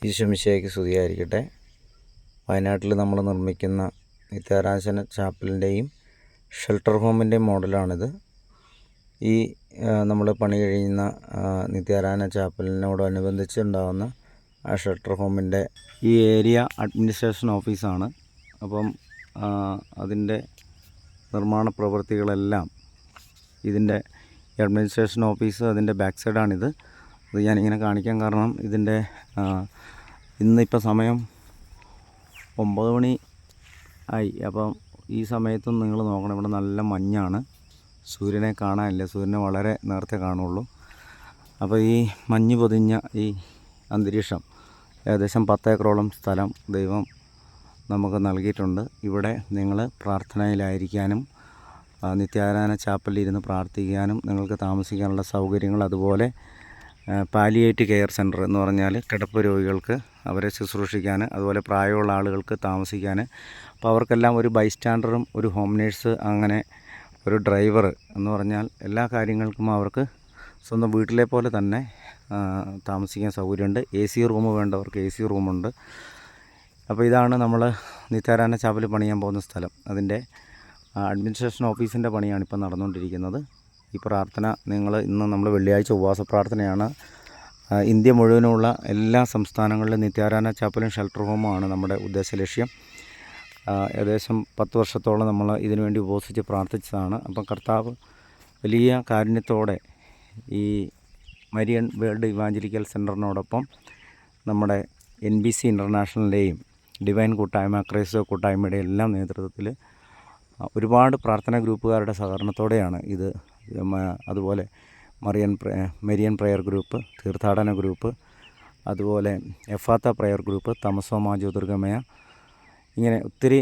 ഈശോമിശിഹായ്ക്ക് സ്തുതിയായിരിക്കട്ടെ. വയനാട്ടിൽ നമ്മൾ നിർമ്മിക്കുന്ന നിത്യാരാധന ചാപ്പലിൻ്റെയും ഷെൽട്ടർ ഹോമിൻ്റെയും മോഡലാണിത്. ഈ നമ്മൾ പണി കഴിയുന്ന നിത്യാരാധന ചാപ്പലിനോടനുബന്ധിച്ച് ഉണ്ടാകുന്ന ആ ഷെൽട്ടർ ഹോമിൻ്റെ ഈ ഏരിയ അഡ്മിനിസ്ട്രേഷൻ ഓഫീസാണ്. അപ്പം അതിൻ്റെ നിർമ്മാണ പ്രവൃത്തികളെല്ലാം ഇതിൻ്റെ അഡ്മിനിസ്ട്രേഷൻ ഓഫീസ് അതിൻ്റെ ബാക്ക് സൈഡാണിത്. അത് ഞാനിങ്ങനെ കാണിക്കാൻ കാരണം ഇതിൻ്റെ ഇന്നിപ്പോൾ സമയം 9 മണി ആയി. അപ്പം ഈ സമയത്തും നിങ്ങൾ നോക്കണം, ഇവിടെ നല്ല മഞ്ഞാണ്, സൂര്യനെ കാണാനില്ല, സൂര്യനെ വളരെ നേരത്തെ കാണുള്ളൂ. അപ്പോൾ ഈ മഞ്ഞ് പൊതിഞ്ഞ ഈ അന്തരീക്ഷം ഏകദേശം 10 ഏക്കറോളം സ്ഥലം ദൈവം നമുക്ക് നൽകിയിട്ടുണ്ട്. ഇവിടെ നിങ്ങൾ പ്രാർത്ഥനയിലായിരിക്കാനും നിത്യാരാധന ചാപ്പലിൽ ഇരുന്ന് പ്രാർത്ഥിക്കാനും നിങ്ങൾക്ക് താമസിക്കാനുള്ള സൗകര്യങ്ങൾ, അതുപോലെ പാലിയേറ്റ് കെയർ സെൻറ്റർ എന്ന് പറഞ്ഞാൽ കിടപ്പ് രോഗികൾക്ക് അവരെ ശുശ്രൂഷിക്കാൻ, അതുപോലെ പ്രായമുള്ള ആളുകൾക്ക് താമസിക്കാൻ, അപ്പോൾ അവർക്കെല്ലാം ഒരു ബൈസ്റ്റാൻഡറും ഒരു ഹോം നേഴ്സ്, അങ്ങനെ ഒരു ഡ്രൈവർ എന്ന് പറഞ്ഞാൽ എല്ലാ കാര്യങ്ങൾക്കും അവർക്ക് സ്വന്തം വീട്ടിലെ പോലെ തന്നെ താമസിക്കാൻ സൗകര്യമുണ്ട്. AC റൂം വേണ്ടവർക്ക് AC റൂമുണ്ട്. അപ്പോൾ ഇതാണ് നമ്മൾ നിത്യാരാധന ചാപ്പൽ പണിയാൻ പോകുന്ന സ്ഥലം. അതിൻ്റെ അഡ്മിനിസ്ട്രേഷൻ ഓഫീസിൻ്റെ പണിയാണ് ഇപ്പോൾ നടന്നുകൊണ്ടിരിക്കുന്നത്. ഈ പ്രാർത്ഥന ഇന്ന് നമ്മൾ വെള്ളിയാഴ്ച ഉപവാസ പ്രാർത്ഥനയാണ്. ഇന്ത്യ മുഴുവനുമുള്ള എല്ലാ സംസ്ഥാനങ്ങളിലും നിത്യാരാധന ചാപ്പലും ഷെൽട്ടർ ഹോമുമാണ് നമ്മുടെ ഉദ്ദേശ ലക്ഷ്യം. ഏകദേശം 10 വർഷത്തോളം നമ്മൾ ഇതിനുവേണ്ടി ഉപവസിച്ച് പ്രാർത്ഥിച്ചതാണ്. അപ്പം കർത്താവ് വലിയ കാരുണ്യത്തോടെ ഈ മരിയൻ വേൾഡ് ഇവാഞ്ചലിക്കൽ സെൻറ്ററിനോടൊപ്പം നമ്മുടെ NBC ഇൻ്റർനാഷണലിൻ്റെയും ഡിവൈൻ കൂട്ടായ്മ, ക്രൈസ്തവ കൂട്ടായ്മയുടെ എല്ലാം നേതൃത്വത്തിൽ ഒരുപാട് പ്രാർത്ഥനാ ഗ്രൂപ്പുകാരുടെ സഹകരണത്തോടെയാണ് ഇത്. അതുപോലെ മെരിയൻ പ്രയർ ഗ്രൂപ്പ്, തീർത്ഥാടന ഗ്രൂപ്പ്, അതുപോലെ എഫാത്ത പ്രയർ ഗ്രൂപ്പ്, തമസോമ ജ്യോതിർഗമയ, ഇങ്ങനെ ഒത്തിരി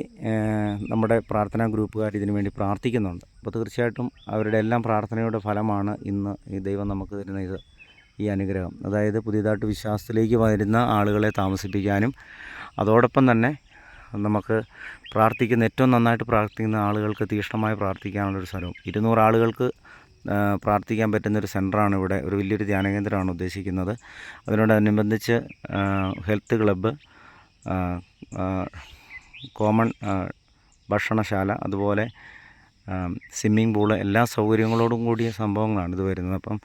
നമ്മുടെ പ്രാർത്ഥനാ ഗ്രൂപ്പുകാർ ഇതിനു വേണ്ടി പ്രാർത്ഥിക്കുന്നുണ്ട്. അപ്പോൾ തീർച്ചയായിട്ടും അവരുടെ എല്ലാം പ്രാർത്ഥനയുടെ ഫലമാണ് ഇന്ന് ഈ ദൈവം നമുക്ക് തരുന്ന ഈ അനുഗ്രഹം. അതായത് പുതിയതായിട്ട് വിശ്വാസത്തിലേക്ക് വരുന്ന ആളുകളെ താമസിപ്പിക്കാനും, അതോടൊപ്പം തന്നെ നമുക്ക് ഏറ്റവും നന്നായിട്ട് പ്രാർത്ഥിക്കുന്ന ആളുകൾക്ക് തീക്ഷ്ണമായി പ്രാർത്ഥിക്കാനുള്ളൊരു സ്ഥലവും, 200 ആളുകൾക്ക് പ്രാർത്ഥിക്കാൻ പറ്റുന്നൊരു സെൻറ്ററാണ് ഇവിടെ, ഒരു വലിയൊരു ധ്യാന കേന്ദ്രമാണ് ഉദ്ദേശിക്കുന്നത്. അതിനോടനുബന്ധിച്ച് ഹെൽത്ത് ക്ലബ്ബ്, കോമൺ ഭക്ഷണശാല, അതുപോലെ സ്വിമ്മിംഗ് പൂള്, എല്ലാ സൗകര്യങ്ങളോടും കൂടിയ സംഭവങ്ങളാണ് ഇത് വരുന്നത്. അപ്പം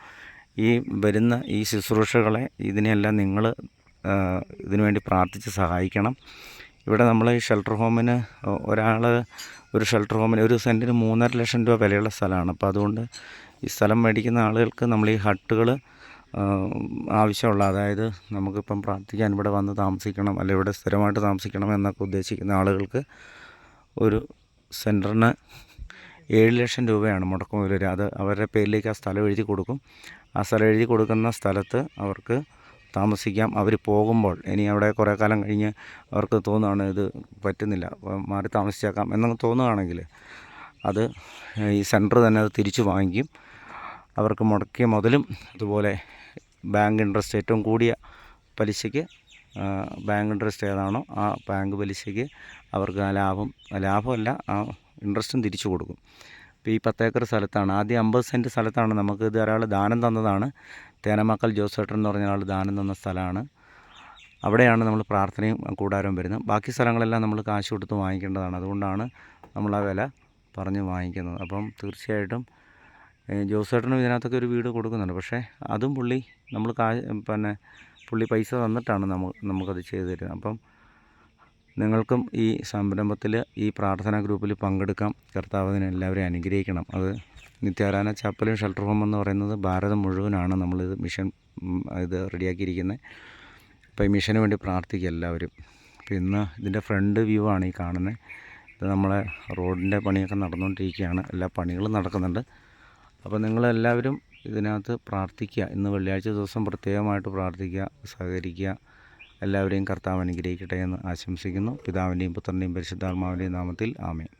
വരുന്ന ഈ ശുശ്രൂഷകളെ ഇതിനെല്ലാം നിങ്ങൾ ഇതിനുവേണ്ടി പ്രാർത്ഥിച്ച് സഹായിക്കണം. ഇവിടെ നമ്മൾ ഈ ഷെൽട്ടർ ഹോമിന് ഒരു ഷെൽട്ടർ ഹോമിന് ഒരു സെൻറ്റിന് 3.5 ലക്ഷം രൂപ വിലയുള്ള സ്ഥലമാണ്. അപ്പോൾ അതുകൊണ്ട് ഈ സ്ഥലം മേടിക്കുന്ന ആളുകൾക്ക് നമ്മൾ ഈ ഹട്ടുകൾ ആവശ്യമുള്ള, അതായത് നമുക്കിപ്പം പ്രാർത്ഥിക്കാൻ ഇവിടെ വന്ന് താമസിക്കണം, അല്ലെങ്കിൽ ഇവിടെ സ്ഥിരമായിട്ട് താമസിക്കണം എന്നൊക്കെ ഉദ്ദേശിക്കുന്ന ആളുകൾക്ക് ഒരു സെൻറ്ററിന് 7 ലക്ഷം രൂപയാണ് മുടക്കം വരിക. അത് അവരുടെ പേരിലേക്ക് ആ സ്ഥലം എഴുതി കൊടുക്കും. ആ സ്ഥലം എഴുതി കൊടുക്കുന്ന സ്ഥലത്ത് അവർക്ക് താമസിക്കാം. അവർ പോകുമ്പോൾ ഇനി അവിടെ കുറേ കാലം കഴിഞ്ഞ് അവർക്ക് തോന്നുകയാണ് ഇത് പറ്റുന്നില്ല, മാറി താമസിച്ചേക്കാം എന്നൊക്കെ തോന്നുകയാണെങ്കിൽ അത് ഈ സെൻറ്റർ തന്നെ അത് തിരിച്ചു വാങ്ങിക്കും. അവർക്ക് മുടക്കിയ മുതലും അതുപോലെ ബാങ്ക് ഇൻട്രസ്റ്റ്, ഏറ്റവും കൂടിയ പലിശയ്ക്ക് ബാങ്ക് ഇൻട്രസ്റ്റ് ഏതാണോ ആ ബാങ്ക് പലിശയ്ക്ക് അവർക്ക് ആ ലാഭമല്ല ആ ഇൻട്രസ്റ്റും തിരിച്ചു കൊടുക്കും. ഇപ്പോൾ ഈ 10 ഏക്കർ സ്ഥലത്താണ്, ആദ്യം 50 സെൻറ്റ് സ്ഥലത്താണ് നമുക്ക് ഇത് ഒരാൾ ദാനം തന്നതാണ്. തേനമക്കൽ ജോസേട്ടൻ എന്ന് പറഞ്ഞ ആൾ ദാനം തന്ന സ്ഥലമാണ്. അവിടെയാണ് നമ്മൾ പ്രാർത്ഥനയും കൂടാരവും വരുന്നത്. ബാക്കി സ്ഥലങ്ങളെല്ലാം നമ്മൾ കാശ് കൊടുത്ത് വാങ്ങിക്കേണ്ടതാണ്. അതുകൊണ്ടാണ് നമ്മൾ ആ വില പറഞ്ഞ് വാങ്ങിക്കുന്നത്. അപ്പം തീർച്ചയായിട്ടും ജോസേട്ടനും ഇതിനകത്തൊക്കെ ഒരു വീട് കൊടുക്കുന്നുണ്ട്. പക്ഷേ അതും പുള്ളി പൈസ തന്നിട്ടാണ് നമുക്കത് ചെയ്തു തരുന്നത്. അപ്പം നിങ്ങൾക്കും ഈ സംരംഭത്തിൽ, ഈ പ്രാർത്ഥനാ ഗ്രൂപ്പിൽ പങ്കെടുക്കാം. കർത്താവിനെ എല്ലാവരെയും അനുഗ്രഹിക്കണം. അത് നിത്യാരാധന ചാപ്പലും ഷെൽട്ടർ ഹോം എന്ന് പറയുന്നത് ഭാരതം മുഴുവനാണ് നമ്മളിത് മിഷൻ റെഡിയാക്കിയിരിക്കുന്നത്. അപ്പോൾ ഈ മിഷന് വേണ്ടി പ്രാർത്ഥിക്കുക എല്ലാവരും. അപ്പോൾ ഇന്ന് ഇതിൻ്റെ ഫ്രണ്ട് വ്യൂ ആണ് ഈ കാണുന്നത്. ഇത് നമ്മളെ റോഡിൻ്റെ പണിയൊക്കെ നടന്നുകൊണ്ടിരിക്കുകയാണ്, എല്ലാ പണികളും നടക്കുന്നുണ്ട്. അപ്പോൾ നിങ്ങളെല്ലാവരും ഇതിനകത്ത് പ്രാർത്ഥിക്കുക. ഇന്ന് വെള്ളിയാഴ്ച ദിവസം പ്രത്യേകമായിട്ട് പ്രാർത്ഥിക്കുക, സഹകരിക്കുക. എല്ലാവരെയും കർത്താവ് അനുഗ്രഹിക്കട്ടെ എന്ന് ആശംസിക്കുന്നു. പിതാവിൻ്റെയും പുത്രൻ്റെയും പരിശുദ്ധാത്മാവിൻ്റെയും നാമത്തിൽ ആമേൻ.